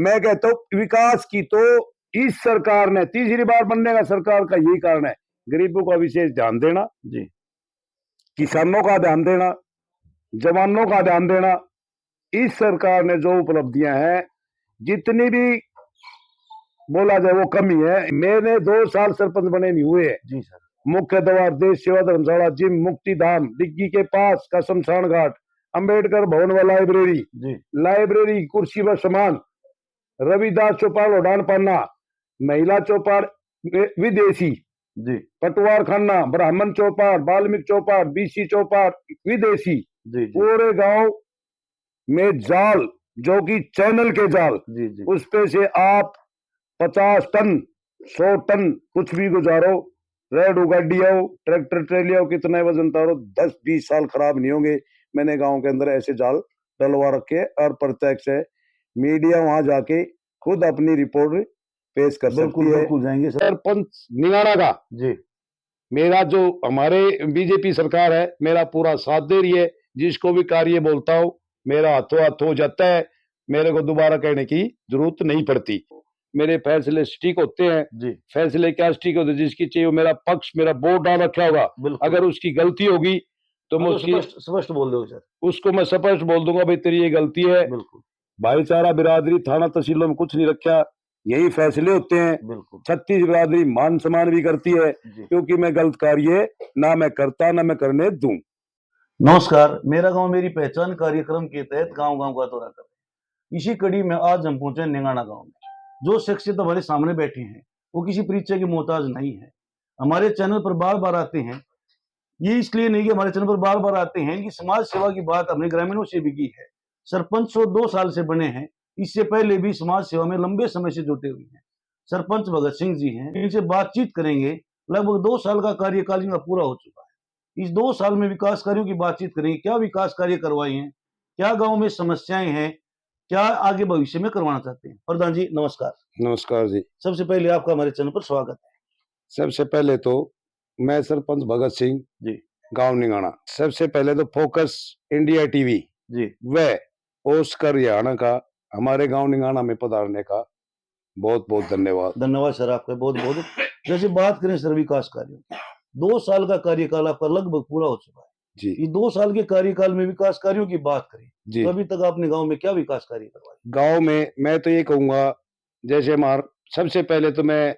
मैं कहता हूँ विकास की तो इस सरकार ने तीसरी बार बनने का सरकार का यही कारण है, गरीबों का विशेष ध्यान देना जी, किसानों का ध्यान देना, जवानों का ध्यान देना। इस सरकार ने जो उपलब्धियां हैं, जितनी भी बोला जाए वो कमी है। मैंने 2 साल सरपंच बने नहीं हुए। जी सर। मुख्य द्वार, देश सेवा धर्मशाला, जिम, मुक्ति धाम, डिग्गी के पास का शमशान घाट, अंबेडकर भवन व लाइब्रेरी, जी, लाइब्रेरी कुर्सी व समान, रविदास चौपाल उड़ान पाना, महिला चौपाल विदेशी, जी, पटवार खाना, ब्राह्मण चौपाल, वाल्मीकि चौपाल, बीसी चौपाल विदेशी, जी, जी, पूरे गांव में जाल जो कि चैनल के जाल, जी, जी, उस पे से आप 50 टन 100 टन कुछ भी गुजारो, रेड गाड़ी आओ, ट्रैक्टर ट्रेली आओ, कितना वजन तारो, 10-20 साल खराब नहीं होंगे। मैंने गांव के अंदर ऐसे जाल डलवा रखे और प्रत्यक्ष है, मीडिया वहां जाके खुद अपनी रिपोर्ट पेश कर सकती है। बिल्कुल जाएंगे सर। सरपंच निगाड़ा का जी, मेरा जो हमारे बीजेपी सरकार है, मेरा पूरा साथ दे रही है। जिसको भी कार्य बोलता हूँ मेरा हाथों हाथ हो जाता है, मेरे को दोबारा कहने की जरूरत नहीं पड़ती। मेरे फैसले स्टिक होते हैं। जी, फैसले क्या स्टिक होते हैं, जिसकी चाहिए वो मेरा पक्ष, मेरा बोर्ड डाल रखा होगा। बिल्कुल। अगर उसकी गलती होगी तो मैं उसकी स्पष्ट बोल दो सर। उसको मैं स्पष्ट बोल दूंगा, भाई तेरी ये गलती है। बिल्कुल, भाईचारा, बिरादरी, थाना तहसीलों में कुछ नहीं रखा, यही फैसले होते हैं। बिल्कुल। 36 बिरादरी मान सम्मान भी करती है, जी। क्योंकि मैं गलत कार्य ना मैं करता ना मैं करने दूं। नमस्कार, मेरा गांव मेरी पहचान कार्यक्रम के तहत गांव-गांव का दौरा कर रहे हैं। इसी कड़ी में आज हम पहुंचे निगाना गांव में। जो शख्सियत हमारे सामने बैठी हैं, वो किसी परिचय के मोहताज नहीं है। हमारे चैनल पर बार-बार आते हैं। ये इसलिए नहीं कि हमारे चैनल पर बार-बार आते हैं कि समाज सेवा की बात हमने ग्रामीणों से भी की है। सरपंच 2 साल से बने हैं। इससे पहले भी समाज सेवा में लंबे समय से जुटे हुए हैं। सरपंच भगत सिंह जी हैं। इनसे बातचीत करेंगे। लगभग 2 साल का कार्यकाल इनका पूरा हो चुका है। इस 2 साल में विकास कार्यों की बातचीत करेंगे। क्या विकास कार्य करवाए हैं? क्या गाँव में समस्याएँ हैं? क्या आगे भविष्य में करवाना चाहते हैं? प्रधान जी नमस्कार। नमस्कार जी। सबसे पहले आपका हमारे चैनल पर स्वागत है। सबसे पहले तो मैं सरपंच भगत सिंह, जी, गांव निगाना। सबसे पहले तो फोकस इंडिया टीवी जी, व ओस्कर हरियाणा का हमारे गांव निगाना में पधारने का बहुत बहुत धन्यवाद। धन्यवाद सर आपका बहुत-बहुत। जैसे बात करें सर विकास कार्यों की, 2 साल का कार्यकाल आपका लगभग पूरा हो चुका है। जी ये 2 साल के कार्यकाल में विकास कार्यों की बात करें, जी। तो अभी तक आपने गाँव में क्या विकास कार्य करवाए? गांव में मैं तो ये कहूंगा, जैसे हमार सबसे पहले तो मैं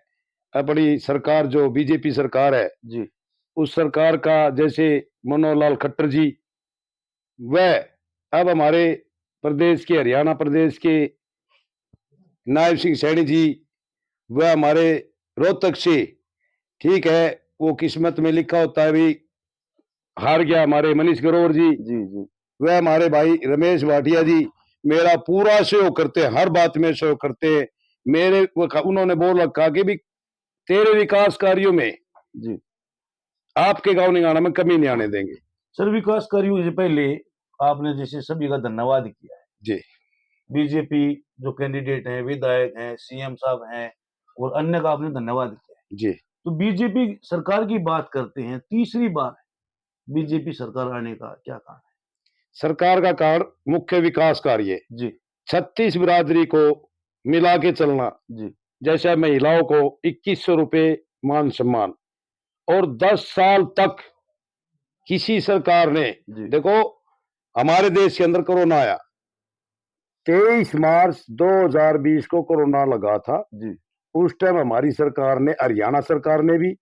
अपनी सरकार जो बीजेपी सरकार है, जी, उस सरकार का जैसे मनोहर लाल खट्टर जी, वह अब हमारे प्रदेश के, हरियाणा प्रदेश के नायब सिंह सैनी जी, वह हमारे रोहतक से, ठीक है, वो किस्मत में लिखा होता है भी, हार गया हमारे मनीष ग्रोवर जी, जी, जी, वह हमारे भाई रमेश भाटिया जी मेरा पूरा सहयोग करते हैं, हर बात में सहयोग करते हैं। मेरे उन्होंने बोल रखा कि भी तेरे विकास कार्यों में जी। आपके गांव निगाना में कमी नहीं आने देंगे। सर विकास कार्यों से पहले आपने जैसे सभी का धन्यवाद किया है। जी बीजेपी जो कैंडिडेट हैं, विधायक हैं, सीएम साहब हैं और अन्य का आपने धन्यवाद किया है। जी। तो बीजेपी सरकार की बात करते हैं, तीसरी बार बीजेपी सरकार आने का क्या कारण है? सरकार का कारण मुख्य विकास कार्य, जी, 36 बिरादरी को मिला के चलना। जी, जैसे महिलाओं को 2100 रुपए मान सम्मान, और 10 साल तक किसी सरकार ने, जी, देखो हमारे देश के अंदर कोरोना आया, 23 मार्च 2020 को कोरोना लगा था। जी, उस टाइम हमारी सरकार ने, हरियाणा सरकार ने भी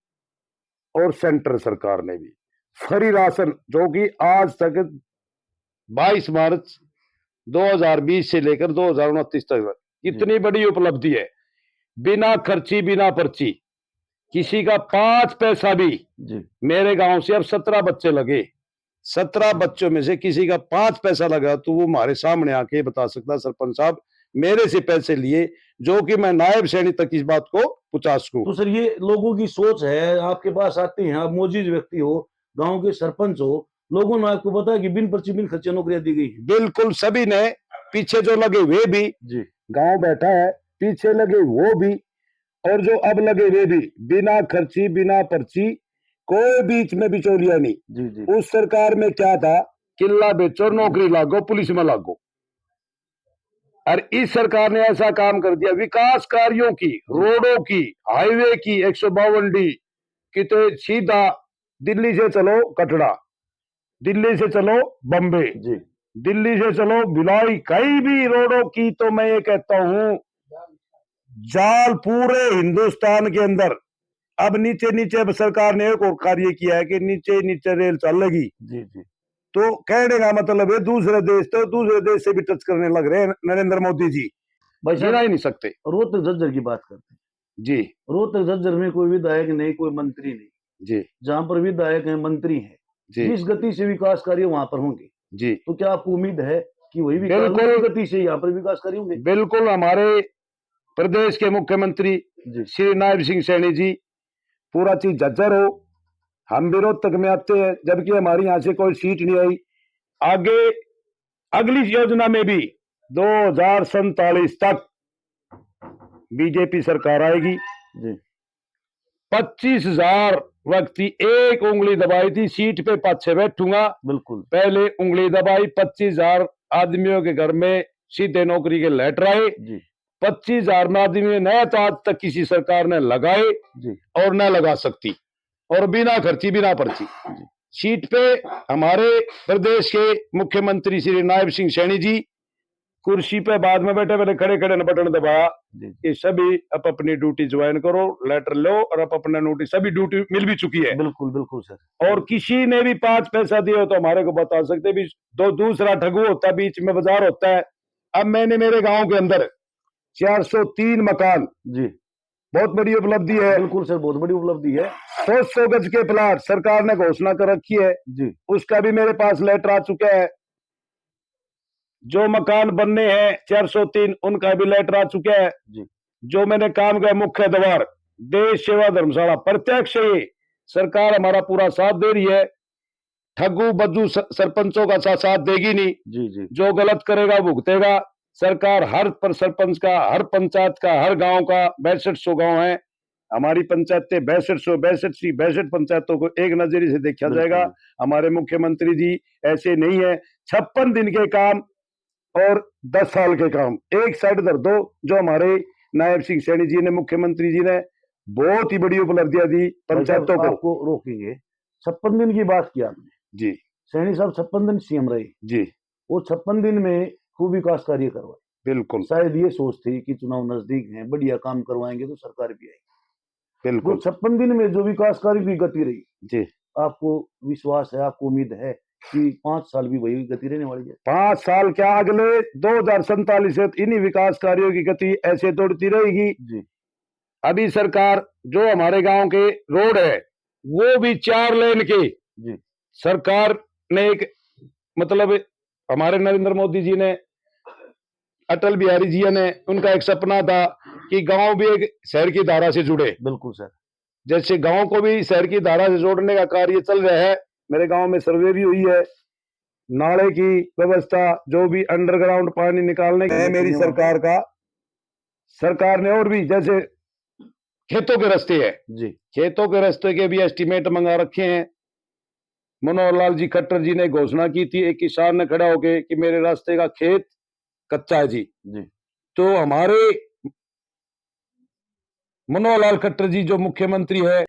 और सेंट्रल सरकार ने भी फ्री राशन, जो कि आज तक 22 मार्च 2020 से लेकर 2029 तक इतनी बड़ी उपलब्धि है, बिना खर्ची बिना पर्ची, किसी का 5 पैसा भी। जी, मेरे गांव से अब 17 बच्चे लगे, 17 बच्चों में से किसी का 5 पैसा लगा तो वो हमारे सामने आके बता सकता, सरपंच साहब मेरे से पैसे लिए, जो कि मैं नायब सैनी तक इस बात को पहुंचा सकूं। तो सर ये लोगों की सोच है, आपके पास आते हैं, आप मौजूद व्यक्ति हो, गाँव के सरपंच हो, लोगों ने आपको बताया कि बिन पर्ची बिन खर्चे नौकरियां दी गई हैं। बिल्कुल सभी ने, पीछे जो लगे वे भी, जी, गांव बैठा है, पीछे लगे वो भी, और जो अब लगे वे भी, बिना खर्ची बिना पर्ची, कोई बीच में बिचौलिया नहीं। जी, जी, उस सरकार में क्या था, किला बेचो नौकरी लागो पुलिस में लागो, और इस सरकार ने ऐसा काम कर दिया, विकास कार्यों की, रोडों की, हाईवे की 152D की, तो सीधा दिल्ली से चलो कटरा, दिल्ली से चलो बम्बे, जी दिल्ली से चलो भिलाई, कई भी रोडों की, तो मैं ये कहता हूं जाल पूरे हिंदुस्तान के अंदर। अब नीचे नीचे अब सरकार ने एक और कार्य किया है कि नीचे नीचे रेल चलेगी, जी जी तो कहने का मतलब है दूसरे देश तो दूसरे देश से भी टच करने लग रहे हैं नरेंद्र मोदी जी, भाई गिना साहब, ही नहीं सकते। रोहतक झज्जर की बात करते हैं। जी रोहतक झज्जर में कोई विधायक नहीं, कोई मंत्री नहीं। जी जहां पर विधायक हैं, मंत्री हैं, जी जिस गति से विकास कार्य वहां पर होंगे, जी तो क्या आपको उम्मीद है कि वही विकास बिल्कुल। उसी गति से यहाँ पर विकास कार्य होंगे? बिल्कुल, हमारे प्रदेश के मुख्यमंत्री जी श्री नायब सिंह सैनी जी, पूरा चीज झज्जर हो, हम भी रोहतक में आते हैं, जबकि हमारी यहाँ से कोई सीट नहीं आई। आगे अगली योजना में भी 2047 तक बीजेपी सरकार आएगी। जी 25,000 व्यक्ति एक उंगली दबाई थी, सीट पे पाछे बैठूंगा, बिल्कुल पहले उंगली दबाई, 25,000 आदमियों के घर में सीधे नौकरी के लेटर आए। जी 25,000 आदमी में नया तो आज तक किसी सरकार ने लगाए जी और न लगा सकती, और बिना खर्ची बिना पर्ची। सीट पे हमारे प्रदेश के मुख्यमंत्री श्री नायब सिंह सैनी जी, कुर्सी पे बाद में बैठे बैठे खड़े खड़े ने बटन दबाया जी कि सभी अब अपनी ड्यूटी ज्वाइन करो, लेटर लो, और अब अपना नोटिस, सभी ड्यूटी मिल भी चुकी है। बिल्कुल बिल्कुल सर। और किसी ने भी 5 पैसा दिए हो तो हमारे को बता सकते भी, दो दूसरा ठगू होता, बीच में बाजार होता है। अब मैंने मेरे गांव के अंदर 403 मकान, जी बहुत बड़ी उपलब्धि है। बिल्कुल सर, बहुत बड़ी उपलब्धि है। 100 गज के प्लाट सरकार ने घोषणा कर रखी है, जी उसका भी मेरे पास लेटर आ चुका है। जो मकान बनने हैं 403, उनका भी लेटर आ चुका है। जी जो मैंने काम किया, मुख्य द्वार, देश सेवा धर्मशाला, प्रत्यक्ष ये सरकार हमारा पूरा साथ दे रही है। ठगू बज्जू सरपंचों का साथ देगी नहीं, जी जी जो गलत करेगा भुगतेगा। सरकार हर पर सरपंच का, हर पंचायत का, हर गांव का, 6200 गांव है हमारी पंचायतें, 62 पंचायतों को एक नजरिए से देखा जाएगा। बिल्कुल हमारे मुख्यमंत्री जी ऐसे नहीं है, 56 दिन के काम और 10 साल के काम एक साइड धर दो। जो हमारे नायब सिंह सैनी जी ने, मुख्यमंत्री जी ने बहुत ही बड़ी उपलब्धियां दी भाई साहब, पंचायतों को। आपको रोकेंगे। 56 दिन की बात की आपने, जी सैनी साहब 56 दिन सीएम रहे, जी वो 56 दिन में खूब विकास कार्य करवाए। बिल्कुल शायद ये सोच थी कि चुनाव नजदीक है, बढ़िया काम करवाएंगे तो सरकार भी आएगी। वो बिल्कुल 56 दिन में जो विकास कार्य की गति रही, जी। आपको विश्वास है, आपको उम्मीद है कि 5 साल भी वही गति रहने वाली है? 5 साल क्या, अगले 2047 से इन्हीं विकास कार्यों की गति ऐसे दौड़ती रहेगी। जी अभी सरकार जो हमारे गांव के रोड है वो भी 4 लेन के, जी सरकार ने एक, मतलब हमारे नरेंद्र मोदी जी ने, अटल बिहारी जी ने, उनका एक सपना था कि गांव भी एक शहर की धारा से जुड़े। बिल्कुल सर। जैसे गांव को भी शहर की धारा से जोड़ने का कार्य चल रहा है। मेरे गांव में सर्वे भी हुई है, नाले की व्यवस्था, जो भी अंडरग्राउंड पानी निकालने है मेरी सरकार का। सरकार ने और भी, जैसे खेतों के रास्ते है, जी खेतों के रास्ते के भी एस्टीमेट मंगा रखे हैं। मनोहर लाल जी खट्टर जी ने घोषणा की थी, एक किसान ने खड़ा होके कि मेरे रास्ते का खेत कच्चा है जी। जी तो हमारे मनोहर लाल खट्टर जी जो मुख्यमंत्री है,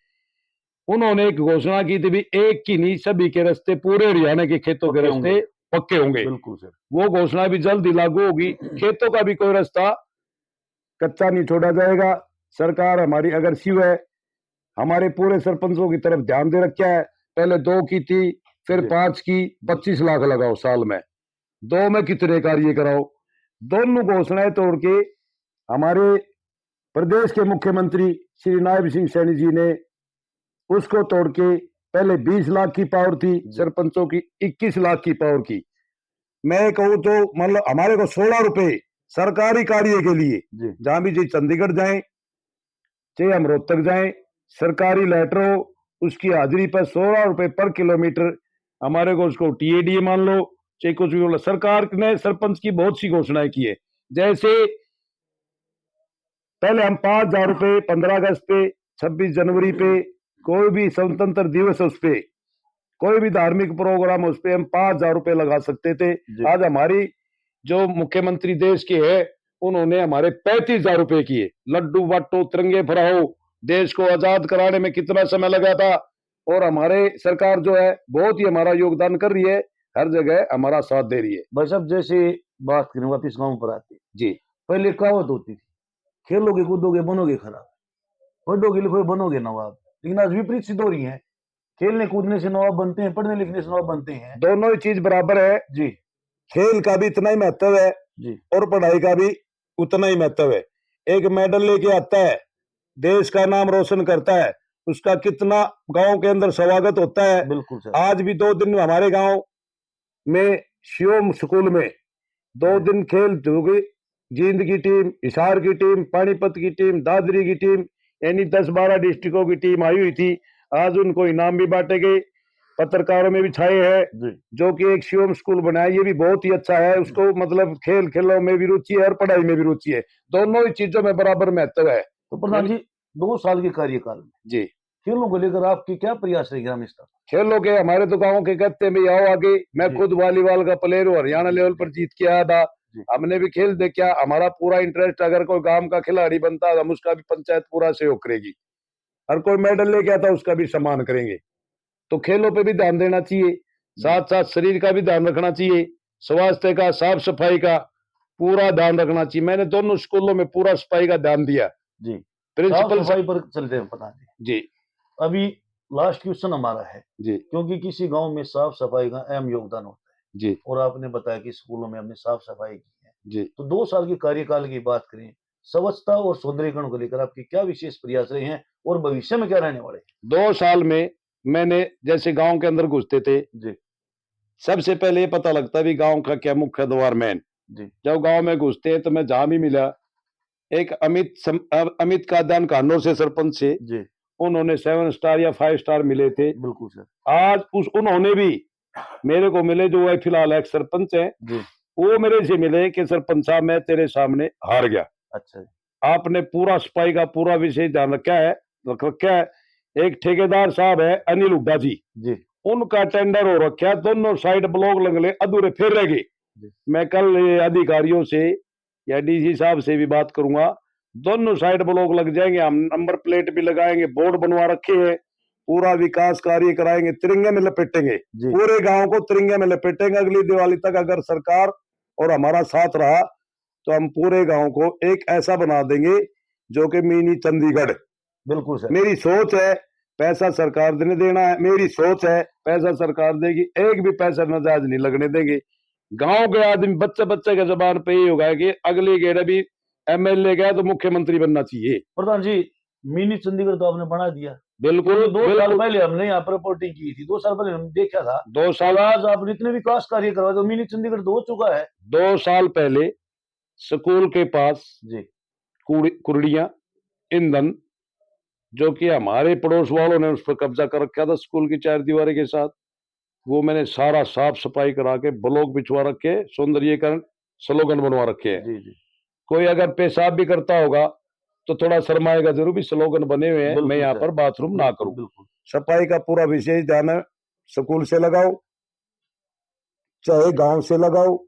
उन्होंने एक घोषणा की थी भी, एक की नहीं सभी के रास्ते, पूरे हरियाणा के खेतों के पक्के रास्ते होंगे। पक्के होंगे। बिल्कुल सर। वो घोषणा भी जल्द ही लागू होगी। खेतों का भी कोई रास्ता कच्चा नहीं छोड़ा जाएगा। सरकार हमारी अग्रेसिव है, हमारे पूरे सरपंचों की तरफ ध्यान दे रखा है। पहले 2 की थी, फिर जी 5 की, 25 लाख लगाओ साल में, 2 में कितने कार्य कराओ। दोनों घोषणाएं तोड़ के हमारे प्रदेश के मुख्यमंत्री श्री नायब सिंह सैनी जी ने उसको तोड़ के, पहले 20 लाख की पावर थी सरपंचों की, 21 लाख की पावर की। मैं कहूँ तो मतलब हमारे को 16 रुपए सरकारी कार्य के लिए, जी जहां भी जी चंडीगढ़ जाएं चाहे हम रोहतक जाएं, सरकारी लेटर हो, उसकी हाजिरी पर 16 रुपए पर किलोमीटर हमारे को, उसको टीएडीए मान लो चाहे कुछ भी बोला। सरकार ने सरपंच की बहुत सी घोषणाएं की है, जैसे पहले हम 5,000 रुपए 15 अगस्त पे, 26 जनवरी पे, कोई भी स्वतंत्र दिवस उस पे, कोई भी धार्मिक प्रोग्राम उस पे हम 5,000 रुपए लगा सकते थे। जी आज हमारी जो मुख्यमंत्री देश के है, उन्होंने हमारे 35,000 रुपए किए। लड्डू बांटो, तिरंगे फहराओ, देश को आजाद कराने में कितना समय लगा था। और हमारे सरकार जो है बहुत ही हमारा योगदान कर रही है, हर जगह हमारा साथ दे रही है। भाई साहब जैसे बात करें वापिस गांव पर आते, जी पहले कहावत होती थी, खेलोगे कूदोगे बनोगे खराब, पढ़ोगे लिखोगे बनोगे नवाब। लेकिन आज विपरीत सिद्ध हो रही है, खेलने कूदने से नवाब बनते हैं, पढ़ने लिखने से नवाब बनते हैं। दोनों ही चीज बराबर है जी खेल का भी इतना ही महत्व है जी और पढ़ाई का भी उतना ही महत्व है। एक मेडल लेके आता है, देश का नाम रोशन करता है, उसका कितना गांव के अंदर स्वागत होता है। बिल्कुल सर। आज भी 2 दिन हमारे गांव में शिवम स्कूल में 2 दिन खेल होगी। जींद की टीम, हिसार की टीम, पानीपत की टीम, दादरी की टीम, यानी 10-12 डिस्ट्रिक्टों की टीम आई हुई थी। आज उनको इनाम भी बांटे गए, पत्रकारों में भी छाए हैं। जी जो कि एक शिवम स्कूल बनाया, ये भी बहुत ही अच्छा है। उसको मतलब खेल खेलों में भी रुचि है और पढ़ाई में भी रुचि है, दोनों ही चीजों में बराबर महत्व है। तो प्रधान जी 2 साल के कार्यकाल में जी खेलों को लेकर आपकी क्या प्रयास रहे ग्रामीण स्तर? खेलों के हमारे तो गाँव के कहते हैं भाई आओ आगे। मैं जी। खुद वॉलीबॉल का प्लेयर हूँ, हरियाणा लेवल पर जीत के आया था। जी। हमने भी खेल देखा, हमारा पूरा इंटरेस्ट। अगर कोई गांव का खिलाड़ी बनता है हम उसका भी पंचायत पूरा सहयोग करेगी, हर कोई मेडल लेके आता उसका भी सम्मान करेंगे। तो खेलों पे भी ध्यान देना चाहिए, साथ साथ शरीर का भी ध्यान रखना चाहिए, स्वास्थ्य का, साफ सफाई का पूरा ध्यान रखना चाहिए। मैंने दोनों स्कूलों में पूरा सफाई का ध्यान दिया। जी साफ प्रिंसिपल सफाई पर चलते हैं प्रधान जी। जी अभी लास्ट क्वेश्चन हमारा है, जी क्योंकि किसी गांव में साफ सफाई का अहम योगदान होता है जी और आपने बताया कि स्कूलों में हमने साफ सफाई की है। जी तो 2 साल के कार्यकाल की बात करें, स्वच्छता और सौंदर्यीकरण को लेकर आपके क्या विशेष प्रयास रहे हैं और भविष्य में क्या रहने वाले हैं? 2 साल में मैंने जैसे गांव के अंदर घुसते थे, जी सबसे पहले ये पता लगता भी गांव का क्या मुख्य द्वार मेन। जी जब गांव में घुसते हैं तो मैं जहां भी मिला, एक अमित कादान कानोर से सरपंच से, जी उन्होंने 7 स्टार या 5 स्टार मिले थे। बिल्कुल सर। आज उन्होंने भी मेरे को मिले, जो है फिलहाल एक सरपंच है, जी वो मेरे से मिले कि सरपंच साहब मैं तेरे सामने हार गया। अच्छा जी आपने पूरा सफाई का पूरा विषय ध्यान रखा है। एक ठेकेदार साहब है अनिल हुड्डा जी, जी उनका टेंडर हो रखा है, दोनों साइड ब्लॉक लगले अधूरे फिर रह गए। जी। मैं कल अधिकारियों से या डीसी साहब से भी बात करूंगा, दोनों साइड ब्लॉक लग जाएंगे, हम नंबर प्लेट भी लगाएंगे, बोर्ड बनवा रखे हैं, पूरा विकास कार्य कराएंगे, तिरंगे में लपेटेंगे, जी पूरे गांव को तिरंगे में लपेटेंगे। अगली दिवाली तक अगर सरकार और हमारा साथ रहा तो हम पूरे गांव को एक ऐसा बना देंगे जो कि मिनी चंडीगढ़। बिल्कुल सर। मेरी सोच है, पैसा सरकार ने देना है, मेरी सोच है पैसा सरकार देगी, एक भी पैसा नाजायज नहीं लगने देंगे। गांव के आदमी बच्चे बच्चे के जबान पे ही होगा कि अगली गेड़ भी एमएलए गया तो मुख्यमंत्री बनना चाहिए। प्रधान जी मिनी चंडीगढ़ तो आपने बना दिया, बिल्कुल 2 साल बिल्कुल। पहले हमने यहाँ पर रिपोर्टिंग की थी, 2 साल पहले हमने देखा था। 2 साल आज आपने इतने विकास कार्य करवाए तो मिनी चंडीगढ़ तो हो चुका है। 2 साल पहले स्कूल के पास जी कुर्डियां, ईंधन, जो कि हमारे पड़ोस वालों ने उस पर कब्जा कर रखा था स्कूल की 4 दीवारी के साथ, वो मैंने सारा साफ सफाई करा के ब्लॉक बिछवा रखे, सौंदर्यीकरण स्लोगन बनवा रखे हैं। जी जी कोई अगर पेशाब भी करता होगा तो थोड़ा शर्माएगा जरूर, भी स्लोगन बने हुए हैं, मैं बिल्कुल यहाँ सर। पर बाथरूम ना बिल्कुल करूं। बिल्कुल सफाई का पूरा विशेष ध्यान है, स्कूल से लगाओ चाहे गांव से लगाओ।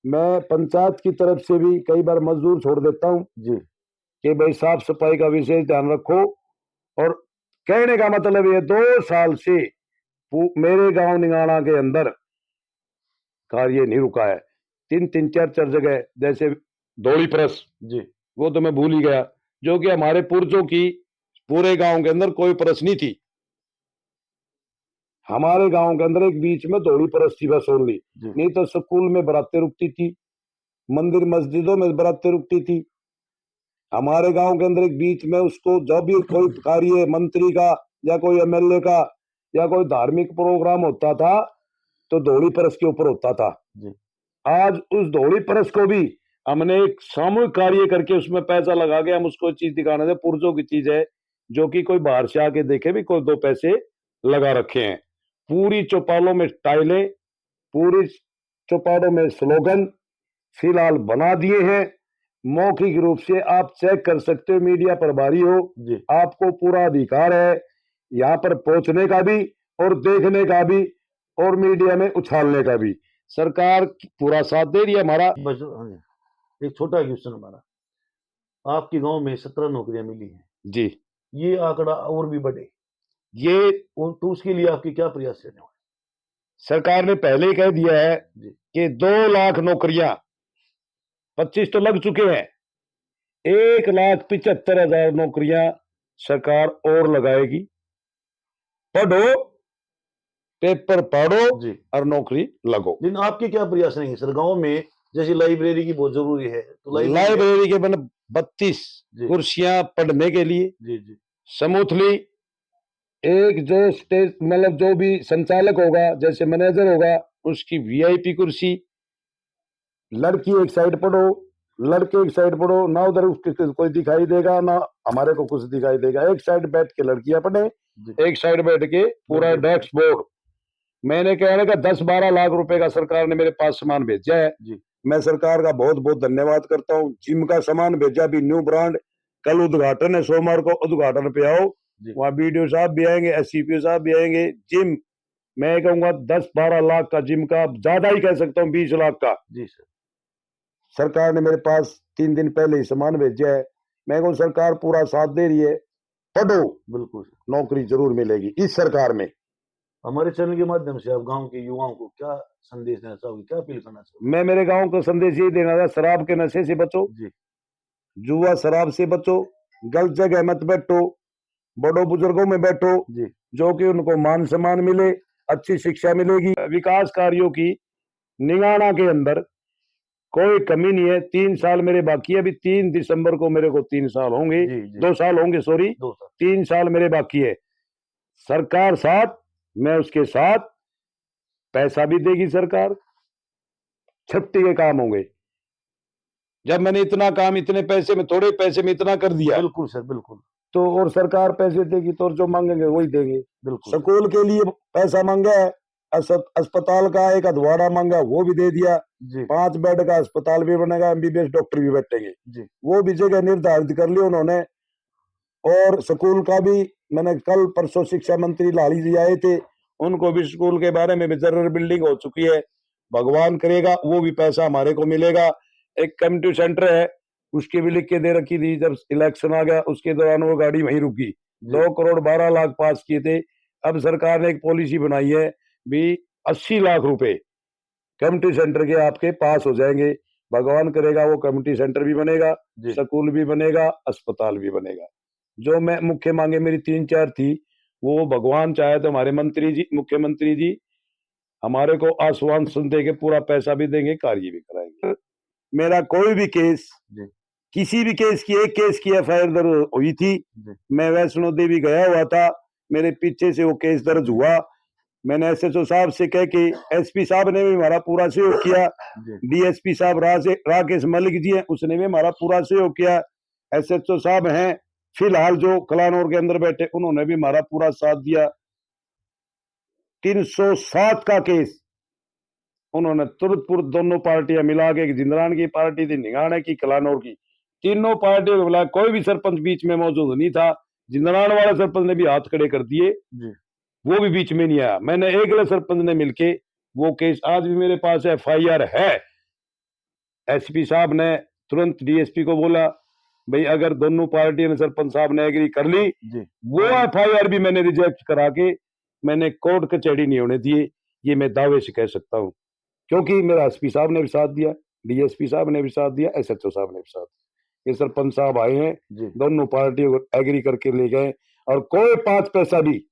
मैं पंचायत की तरफ से भी कई बार मजदूर छोड़ देता हूं जी कि भाई साफ सफाई का विशेष ध्यान रखो। और कहने का मतलब ये 2 साल से मेरे गांव निगाना के अंदर कार्य नहीं रुका है। 3-3 4-4 जगह, जैसे धोड़ी परस, जी वो तो मैं भूल ही गया, जो कि हमारे पूर्वजों की पूरे गांव के अंदर कोई परस नहीं थी। हमारे गांव के अंदर एक बीच में धोड़ी परस थी बस ओनली, जी नहीं तो स्कूल में बरातें रुकती थी, मंदिर मस्जिदों में बरातें रुकती थी। हमारे गांव के अंदर एक बीच में उसको जब भी कोई कार्य मंत्री का या कोई एमएलए का या कोई धार्मिक प्रोग्राम होता था तो धोड़ी परस के ऊपर होता था। जी आज उस धोड़ी परस को भी हमने एक सामूहिक कार्य करके उसमें पैसा लगा के हम उसको चीज दिखाने दे, पुरजों की चीज है, जो कि कोई बाहर से आके देखे भी कोई 2 पैसे लगा रखे हैं। पूरी चौपालों में टाइलें, पूरी चौपालों में स्लोगन फिलहाल बना दिए हैं। मौखिक रूप से आप चेक कर सकते हो, मीडिया प्रभारी हो, जी आपको पूरा अधिकार है यहाँ पर पहुंचने का भी और देखने का भी और मीडिया में उछालने का भी। सरकार पूरा साथ दे रही है हमारा। बस हाँ जी। एक छोटा क्वेश्चन हमारा, आपके गांव में 17 नौकरियां मिली हैं, जी, ये आंकड़ा और भी बढ़े, ये तो उसके लिए आपके क्या प्रयास रहने वाले? सरकार ने पहले ही कह दिया है जी कि 2 लाख नौकरियां, 25 तो लग चुके हैं, 1,75,000 नौकरियां सरकार और लगाएगी। पढ़ो, पेपर पढ़ो जी। और नौकरी लगो। लेकिन आपके क्या प्रयास रहेंगे सर गांव में? जैसे लाइब्रेरी की बहुत जरूरी है, तो लाइब्रेरी के बन 32 जी कुर्सियां पढ़ने के लिए, जी जी स्मूथली एक जो स्टेज मतलब जो भी संचालक होगा, जैसे मैनेजर होगा, उसकी वीआईपी कुर्सी, लड़की एक साइड पढ़ो, लड़के एक साइड पढ़ो, ना उधर उसके कोई दिखाई देगा ना हमारे को कुछ दिखाई देगा। एक साइड बैठ के लड़कियां पढ़े, जी एक साइड बैठ के पूरा बिल्कुल। Desk board. मैंने कहने का 10-12 लाख रुपए का सरकार ने मेरे पास सामान भेजा है। जी मैं सरकार का बहुत बहुत धन्यवाद करता हूँ। जिम का सामान भेजा भी, न्यू ब्रांड, कल उद्घाटन है, सोमवार को उद्घाटन पे आओ, जी वहाँ बीडीओ साहब भी आएंगे, एससीपीओ साहब भी आएंगे। जिम मैं कहूंगा 10-12 लाख का जिम का, ज्यादा ही कह सकता हूँ 20 लाख का जी सर। सरकार ने मेरे पास 3 दिन पहले ही सामान भेजा है। मैं कहूँ सरकार पूरा साथ दे रही है। पढ़ो, बिल्कुल सर। नौकरी जरूर मिलेगी इस सरकार में। हमारे चैनल के माध्यम से आप गांव के युवाओं को क्या संदेश देना चाहोगे, क्या अपील करना चाहोगे? मैं मेरे गांव को संदेश ये देना था, शराब के नशे से बचो, जी जुआ शराब से बचो, गलत जगह मत बैठो, बड़ों बुजुर्गों में बैठो, जी जो कि उनको मान सम्मान मिले, अच्छी शिक्षा मिलेगी। विकास कार्यों की निगाना के अंदर कोई कमी नहीं है। 3 साल मेरे बाकी है, अभी 3 दिसंबर को मेरे को 3 साल होंगे, जी जी 2 साल होंगे, सॉरी, 2 साल। 3 साल मेरे बाकी है। सरकार साथ, मैं उसके साथ, पैसा भी देगी सरकार, छुट्टी के काम होंगे। जब मैंने इतना काम इतने पैसे में, थोड़े पैसे में इतना कर दिया, बिल्कुल सर बिल्कुल तो और सरकार पैसे देगी तो जो मांगेंगे वही देंगे। बिल्कुल सर। स्कूल के लिए पैसा मांगा है, अस्पताल का एक अधवाड़ा मांगा, वो भी दे दिया। जी 5 बेड का अस्पताल भी बनेगा, एमबीबीएस डॉक्टर भी बैठेंगे, जी वो भी जगह निर्धारित कर ली उन्होंने। और स्कूल का भी मैंने कल परसों शिक्षा मंत्री लाली जी आए थे, उनको भी स्कूल के बारे में भी जरूर बिल्डिंग हो चुकी है। भगवान करेगा वो भी पैसा हमारे को मिलेगा। एक कम्युनिटी सेंटर है, उसकी भी लिख के दे रखी थी, जब इलेक्शन आ गया उसके दौरान वो गाड़ी वहीं रुकी। जी 2 करोड़ 12 लाख पास किए थे। अब सरकार ने एक पॉलिसी बनाई है भी 80 लाख रुपए कम्युनिटी सेंटर के आपके पास हो जाएंगे। भगवान करेगा वो कम्युनिटी सेंटर भी बनेगा, जी स्कूल भी बनेगा, अस्पताल भी बनेगा। जो मैं मुख्य मांगे मेरी 3-4 थी, वो भगवान चाहे तो हमारे मंत्री जी, मुख्यमंत्री जी हमारे को आश्वासन दे के पूरा पैसा भी देंगे, कार्य भी कराएंगे। मेरा कोई भी केस, जी किसी भी केस की, एक केस की एफआईआर दर्ज हुई थी, जी मैं वैष्णो देवी गया हुआ था, मेरे पीछे से वो केस दर्ज हुआ। मैंने एसएचओ साहब से कह के, एसपी साहब ने भी हमारा पूरा सहयोग किया, जी डीएसपी साहब राकेश मलिक जी हैं, उसने भी हमारा पूरा सहयोग किया। एसएचओ साहब हैं फिलहाल जो कलानौर के अंदर बैठे, उन्होंने भी हमारा पूरा साथ दिया। 307 का केस उन्होंने तुरंत दोनों पार्टियां मिला के, जिंदरान की पार्टी थी, निगाने की, कलानौर की, तीनों पार्टियों को बुलाया। कोई भी सरपंच बीच में मौजूद नहीं था। जिंदरान वाले सरपंच ने भी हाथ खड़े कर दिए, जी वो भी बीच में नहीं आया। मैंने एक सरपंच ने मिलके वो केस, आज भी मेरे पास एफआईआर है। एसपी साहब ने तुरंत डीएसपी को बोला, भाई अगर दोनों पार्टियों ने, सरपंच साहब ने एग्री कर ली, जी वो एफआईआर भी मैंने रिजेक्ट करा के, मैंने कोर्ट कचहरी नहीं होने दिए। ये मैं दावे से कह सकता हूँ, क्योंकि मेरा एसपी साहब ने भी साथ दिया, डीएसपी साहब ने भी साथ दिया, एसएचओ साहब ने भी साथ दिया। ये सरपंच साहब आए हैं, जी दोनों पार्टियों को एग्री करके ले गए, और कोई 5 पैसा भी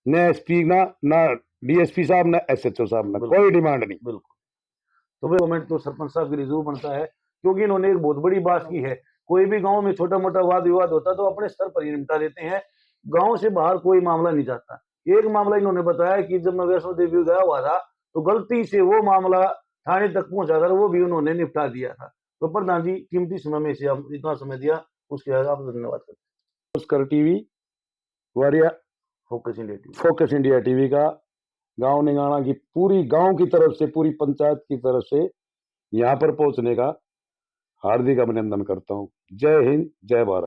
न एसपी ना डीएसपी साहब ना एसएचओ साहब ना, बिल्कुल। कोई डिमांड नहीं। बिल्कुल। तो भाई कमेंट तो सरपंच साहब के लिए जरूर बनता है, क्योंकि इन्होंने एक बहुत बड़ी बात की है। कोई भी गांव में छोटा मोटा वाद विवाद होता तो अपने स्तर पर ही निपटा देते हैं, गांव से बाहर कोई मामला नहीं जाता। एक मामला इन्होंने बताया कि जब मैं वैष्णो देवी गया हुआ था तो गलती से वो मामला थाने तक पहुंचाकर वो भी उन्होंने निपटा दिया था। तो प्रधान जी कीमती समय में से आप इतना समय दिया, उसके लिए आपका धन्यवाद करते हैं। उसकर टीवी वरिया फोकस इंडिया टीवी का गांव निगाना की पूरी गांव की तरफ से, पूरी पंचायत की तरफ से यहाँ पर पहुंचने का हार्दिक अभिनंदन करता हूँ। जय हिंद, जय भारत।